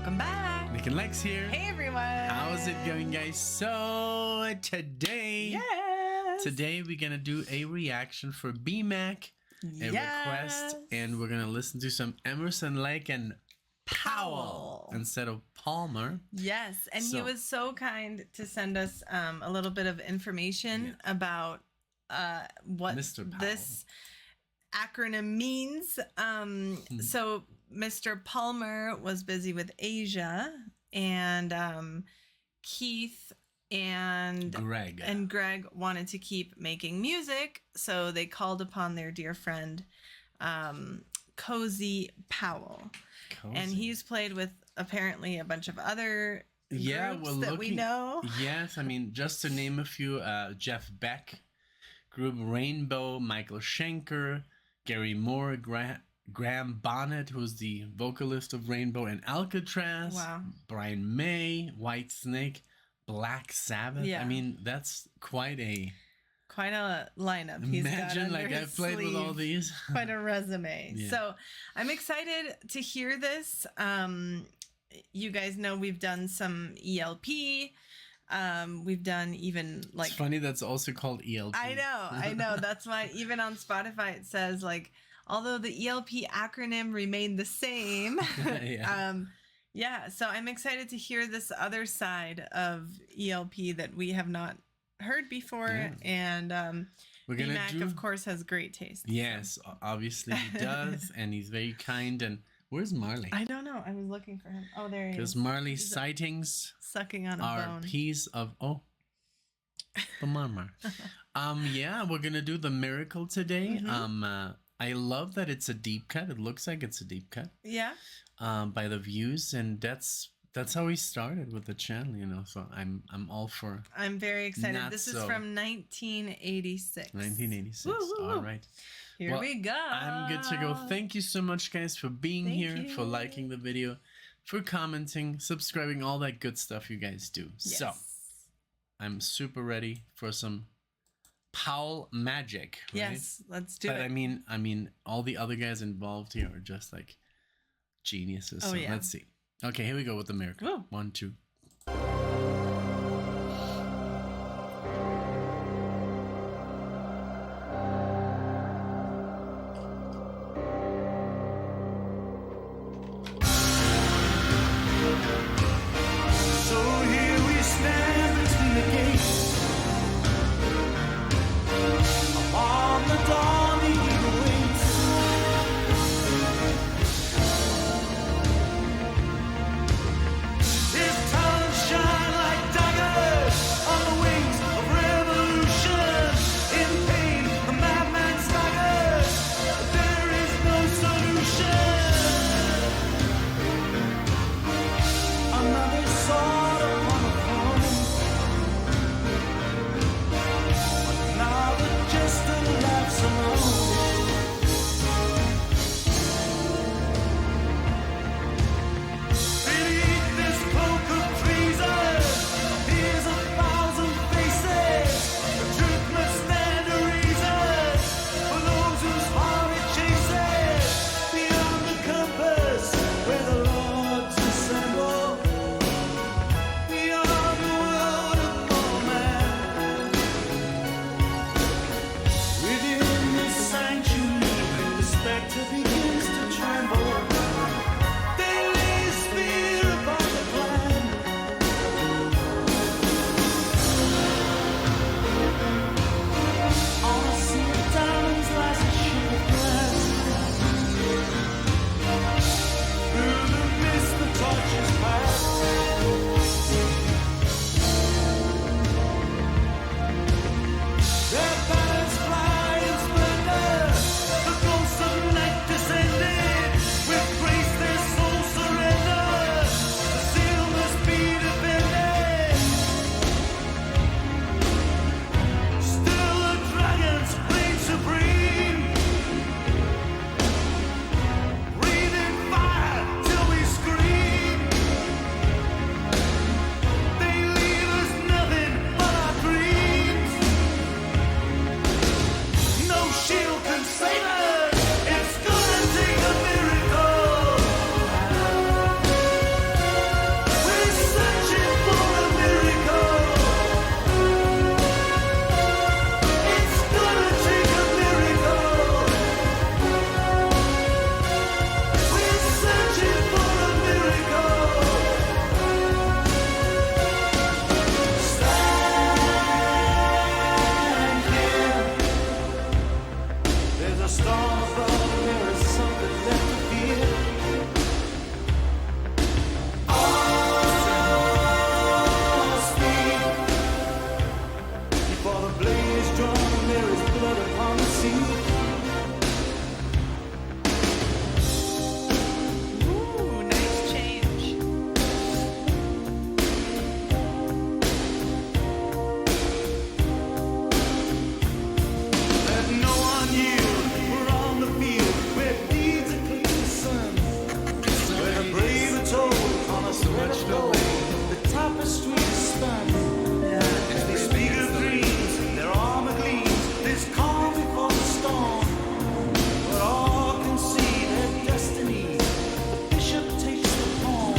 Welcome back. NicknLex here. Hey everyone. How's it going, guys? So today we're gonna do a reaction for BMAC, a request, and we're gonna listen to some Emerson, Lake, and Powell instead of Palmer. Yes, and he was so kind to send us a little bit of information about what this acronym means. So Mr. Palmer was busy with Asia, and Keith and Greg wanted to keep making music, so they called upon their dear friend Cozy Powell. And he's played with apparently a bunch of other groups that we know. Yes, I mean, just to name a few, Jeff Beck, group Rainbow, Michael Schenker, Gary Moore, Graham Bonnet, who's the vocalist of Rainbow and Alcatraz, Brian May, White Snake, Black Sabbath. I mean, that's quite a lineup. Imagine, like, I've played with all these. Quite a resume. So I'm excited to hear this. You guys know we've done some ELP. We've done even like... It's funny that's also called ELP. I know. That's why even on Spotify it says, like, although the ELP acronym remained the same. So I'm excited to hear this other side of ELP that we have not heard before, and BMAC of course has great taste. Yes, obviously he does, and he's very kind. And where's Marley? I don't know. I was looking for him. Oh, there he is. Because Marley's sightings sucking on a bone. A piece of the mama. We're gonna do the miracle today. I love that it's a deep cut. It looks like it's a deep cut. Yeah. By the views, and that's how we started with the channel, you know. So I'm all for. I'm very excited. This is from 1986. 1986. All right. Here we go. I'm good to go. Thank you so much, guys, for being here, for liking the video, for commenting, subscribing, all that good stuff you guys do. Yes. So I'm super ready for some Powell magic. Right? Yes, let's do it. But I mean, all the other guys involved here are just like geniuses. So let's see. Okay, here we go with the miracle. Whoa. 1, 2. So here we stand between the gates. Upon the dawn, the eagle waits. It's time. a storm above, there is something left to fear. All speed before the blade is drawn, there is blood upon the sea. Ooh, nice change. Let no one yield. We're on the field where deeds are clean as sun. Where the brave are told on a thread of gold. The tapestry is spun. As they speak of dreams, their armor gleams. There's calm before the storm. But all can see their destiny. The bishop takes the palm.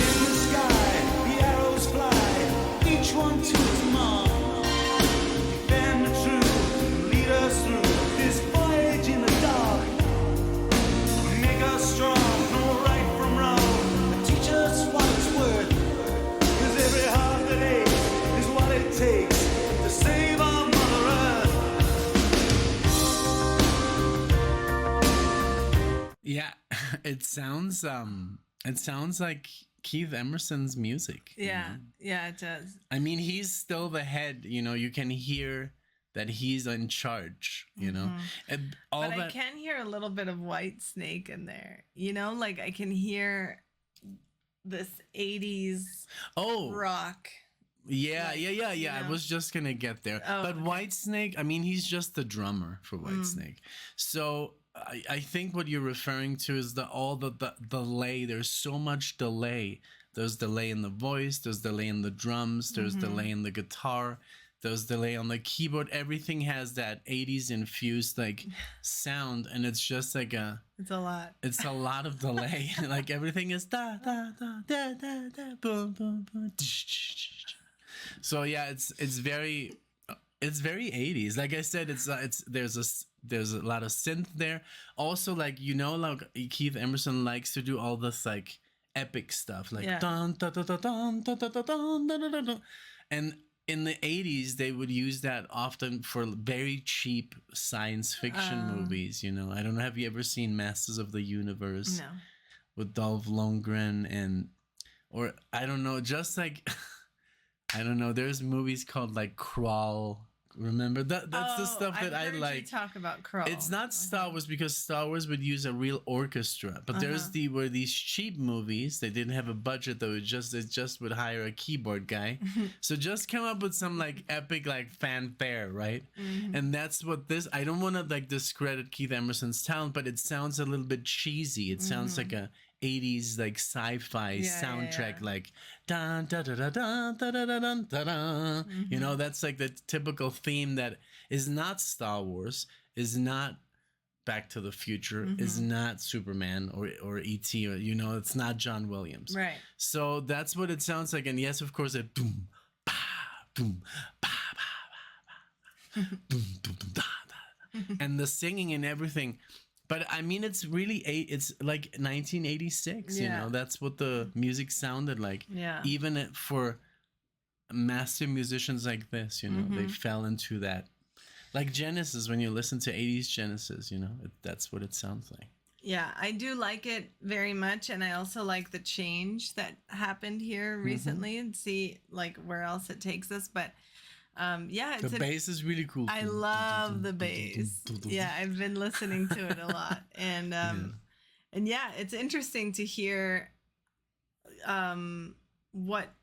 In the sky, the arrows fly, each one to his mark. Defend the truth, lead us through this voyage in the dark. Make us strong, know right from wrong, and teach us what it's worth. 'Cause every heart that aches is what it takes to save our Mother Earth. Yeah, it sounds like Keith Emerson's music. you Yeah, know? yeah, it does. I mean, he's still the head, you can hear that he's in charge, And all But I that. can hear a little bit of White Snake in there. Like I can hear this 80s Oh, rock. yeah. you I know. was just gonna get there. Oh, But okay. Whitesnake, I mean, he's just the drummer for Whitesnake. So I think what you're referring to is the delay. There's so much delay. There's delay in the voice. There's delay in the drums. There's delay in the guitar. There's delay on the keyboard. Everything has that 80s infused sound, and it's just like It's a lot. it's a lot of delay. Like everything is da da da da da da boom boom boom. So yeah, it's very 80s. Like I said, there's a lot of synth there. Also, Keith Emerson likes to do all this epic stuff, like Yeah. dun dun dun dun dun dun dun dun dun dun dun. And in the 80s, they would use that often for very cheap science fiction movies. I don't know. Have you ever seen Masters of the Universe? No. With Dolph Lundgren or I don't know, just I don't know. There's movies called Crawl. Remember that's the stuff that I heard like. You talk about Crawl. It's not Star Wars because Star Wars would use a real orchestra, but there's where these cheap movies, they didn't have a budget, they just would hire a keyboard guy. So just come up with some epic fanfare, right? And that's what this. I don't want to discredit Keith Emerson's talent, but it sounds a little bit cheesy. It sounds like a 80s sci-fi soundtrack, dun da da da da da da da da da. That's the typical theme that is not Star Wars, is not Back to the Future, is not Superman or E.T. or it's not John Williams. Right. So that's what it sounds like. And yes, of course, it boom, ba, boom, ba, ba, ba, ba, boom, boom, boom, da, da. And the singing and everything. But I mean, it's really it's 1986. That's what the music sounded like. Yeah. Even for master musicians like this, they fell into that. Like Genesis, when you listen to 80s Genesis, that's what it sounds like. Yeah, I do like it very much, and I also like the change that happened here recently, and see where else it takes us. But it's the bass is really cool. I love the bass. Yeah, I've been listening to it a lot, and it's interesting to hear what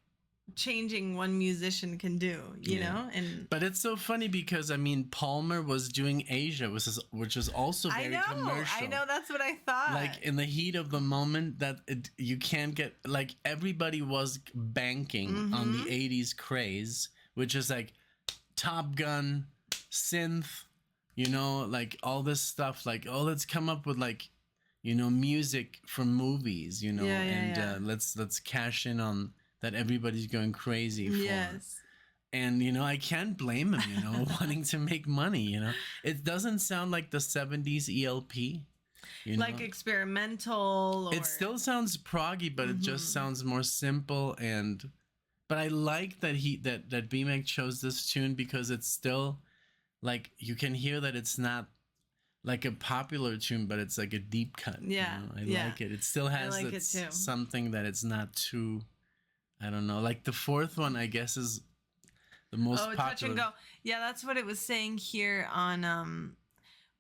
changing one musician can do, you know. And but it's so funny because Palmer was doing Asia, which is also very commercial. I know, that's what I thought. In the heat of the moment, you can't get everybody was banking on the 80s craze, which is Top Gun, synth, all this stuff. Let's come up with music from movies, let's cash in on that everybody's going crazy for. Yes. And I can't blame him, wanting to make money. It doesn't sound like the 70s ELP. You like know? experimental. Or... It still sounds proggy, but it just sounds more simple. But I like that that BMX chose this tune because it's still like you can hear that it's not like a popular tune, but it's like a deep cut. Yeah, you know? I like it. It still has something that it's not too. I don't know. Like the fourth one, I guess, is the most popular. Touch and Go. Yeah, that's what it was saying here on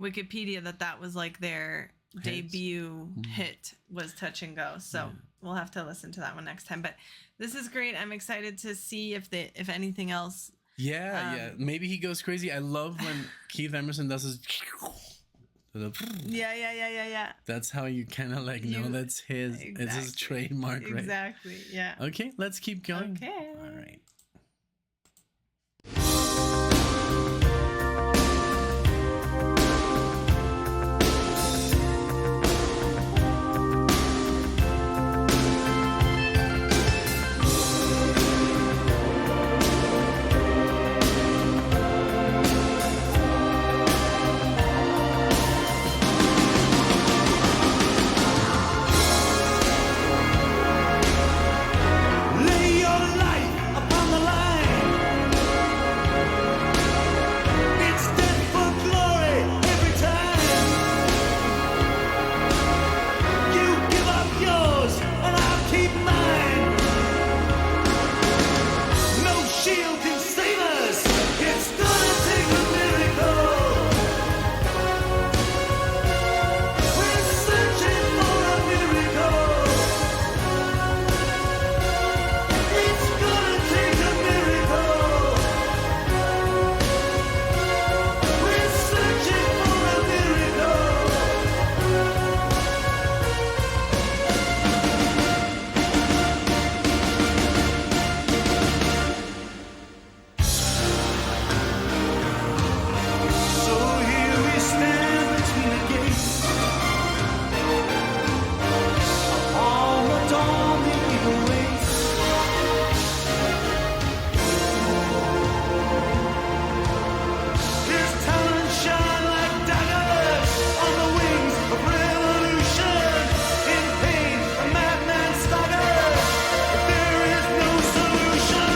Wikipedia, that was like their debut hit was Touch and Go. So we'll have to listen to that one next time. But this is great. I'm excited to see if anything else. Yeah. Maybe he goes crazy. I love when Keith Emerson does his. Yeah. That's how you kind of like know that's his. Exactly. It's his trademark, right? Exactly. Yeah. Okay, let's keep going. Okay. All right. Lay your life upon the line. It's death for glory every time. You give up yours and I'll keep mine. No shield can save us. It's gonna take a miracle. We're searching for a miracle. It's gonna take a miracle. We're searching for a miracle. So here we stand between the gates. Upon the dawn, the eagle waits. His talons shine like daggers on the wings of revolution. In pain, a madman staggers, but there is no solution.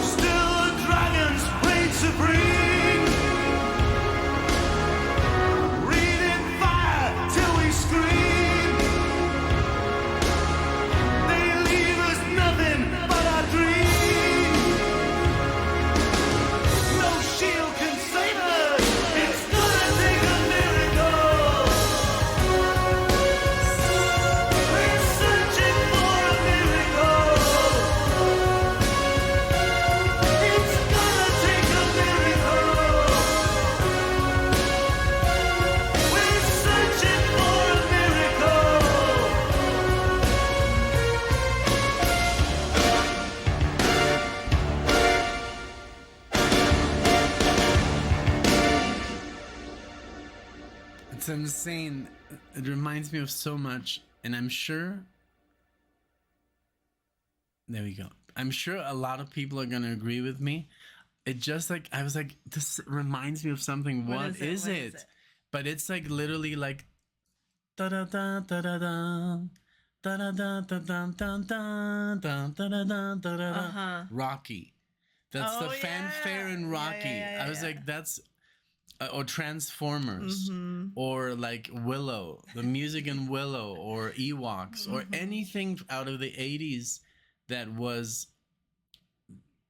Still the dragons reign supreme. Breathing fire till we scream. They leave us nothing but our dreams. No shield can save us. It's gonna take a miracle. We're searching for a miracle. It's gonna take a miracle. We're searching for a miracle. It's insane. It reminds me of so much, and I'm sure. There we go. I'm sure a lot of people are gonna agree with me. It just like I was like, this reminds me of something. What is it? But it's like literally like da da da da da da da da da da da da da da da da da. Rocky. That's the fanfare in Rocky. I was like, that's or Transformers, or like Willow, the music in Willow, or Ewoks, or anything out of the 80s that was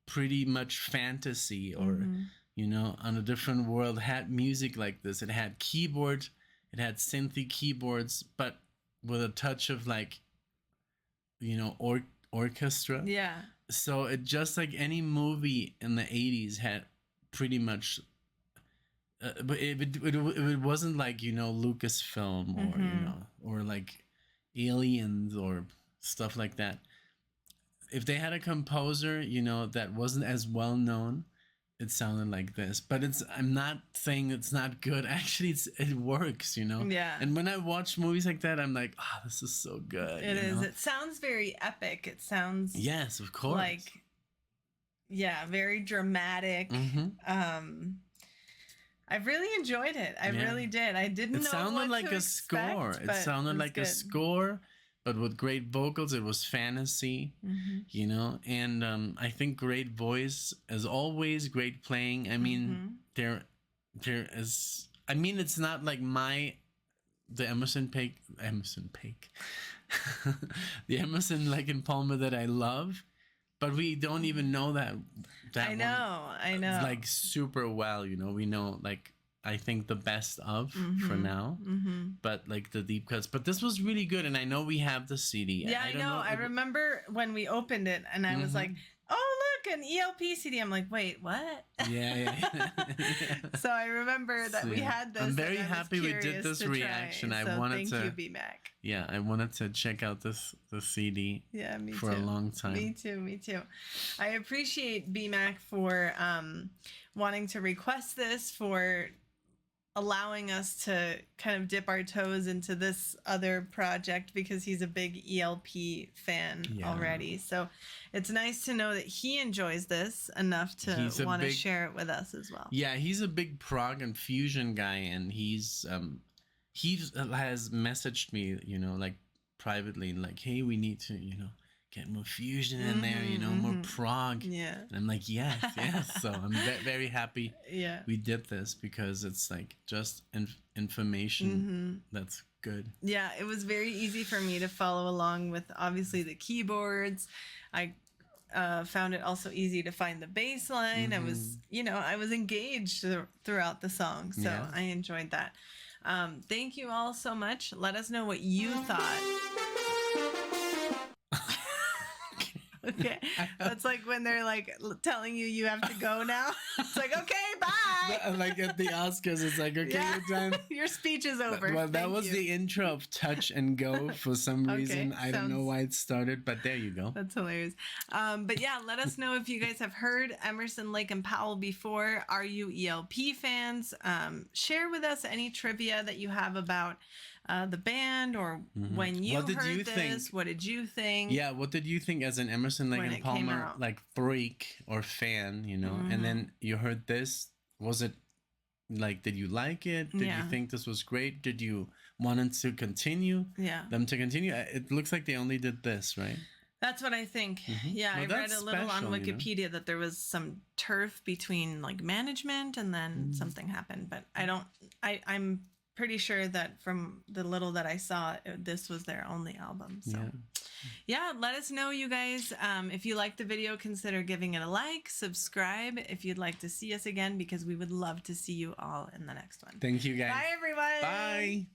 pretty much fantasy, or you know, on a different world, had music like this. It had keyboard, it had synthy keyboards, but with a touch of like, you know, orchestra. Yeah. So it just like any movie in the 80s had pretty much but it wasn't like, you know, Lucasfilm or you know, or like Aliens or stuff like that. If they had a composer, you know, that wasn't as well known, it sounded like this. But I'm not saying it's not good. Actually, it works, you know. Yeah. And when I watch movies like that, I'm like, oh, this is so good. It is. It sounds very epic. It sounds yes, of course. Like, yeah, very dramatic. I really enjoyed it. I really did. I didn't know what to expect. It sounded like a score. It sounded like a score, but with great vocals. It was fantasy, you know, and I think great voice as always, great playing. I mean, there is, I mean, it's not like the Emerson, Lake and Palmer that I love, but we don't even know that I know like super well, you know. We know, like, I think the best of for now, but like the deep cuts. But this was really good, and I know we have the CD. Yeah, I know. I remember when we opened it, and I was like, "Oh, look, an ELP CD." I'm like, "Wait, what?" Yeah. So I remember that we had this. I'm very happy we did this reaction. Thank you, BMAC. Yeah, I wanted to check out the CD. Yeah, me for too. a long time. Me too. I appreciate BMAC for wanting to request this, for allowing us to kind of dip our toes into this other project, because he's a big ELP fan already. So it's nice to know that he enjoys this enough to want to share it with us as well. Yeah, he's a big prog and fusion guy, and he has messaged me, you know, like privately, like, hey, we need to, you know, get more fusion in there, you know, more prog. Yeah. And I'm like, yes. So I'm very happy we did this, because it's like just information that's good. Yeah, it was very easy for me to follow along with, obviously, the keyboards. I found it also easy to find the bass line. I was engaged throughout the song, so I enjoyed that. Thank you all so much. Let us know what you thought. Okay, that's like when they're like telling you have to go now. It's like, okay, bye. Like at the Oscars, it's like, okay, you're done. Your speech is over. Well, that was the intro of Touch and Go for some reason. I don't know why it started, but there you go. That's hilarious. But yeah, let us know if you guys have heard Emerson, Lake and Powell before. Are you ELP fans? Share with us any trivia that you have about the band, or when you heard this, what did you think? Yeah, what did you think as an Emerson, Lake and Palmer like freak or fan, you know? And then you heard this, was it like, did you like it? Did you think this was great? Did you want them to continue? It looks like they only did this, right? That's what I think. Yeah, I read a little on Wikipedia that there was some turf between like management, and then something happened, but I'm pretty sure that from the little that I saw, this was their only album. So yeah, let us know, you guys. If you liked the video, consider giving it a like, subscribe if you'd like to see us again, because we would love to see you all in the next one. Thank you, guys. Bye, everyone. Bye.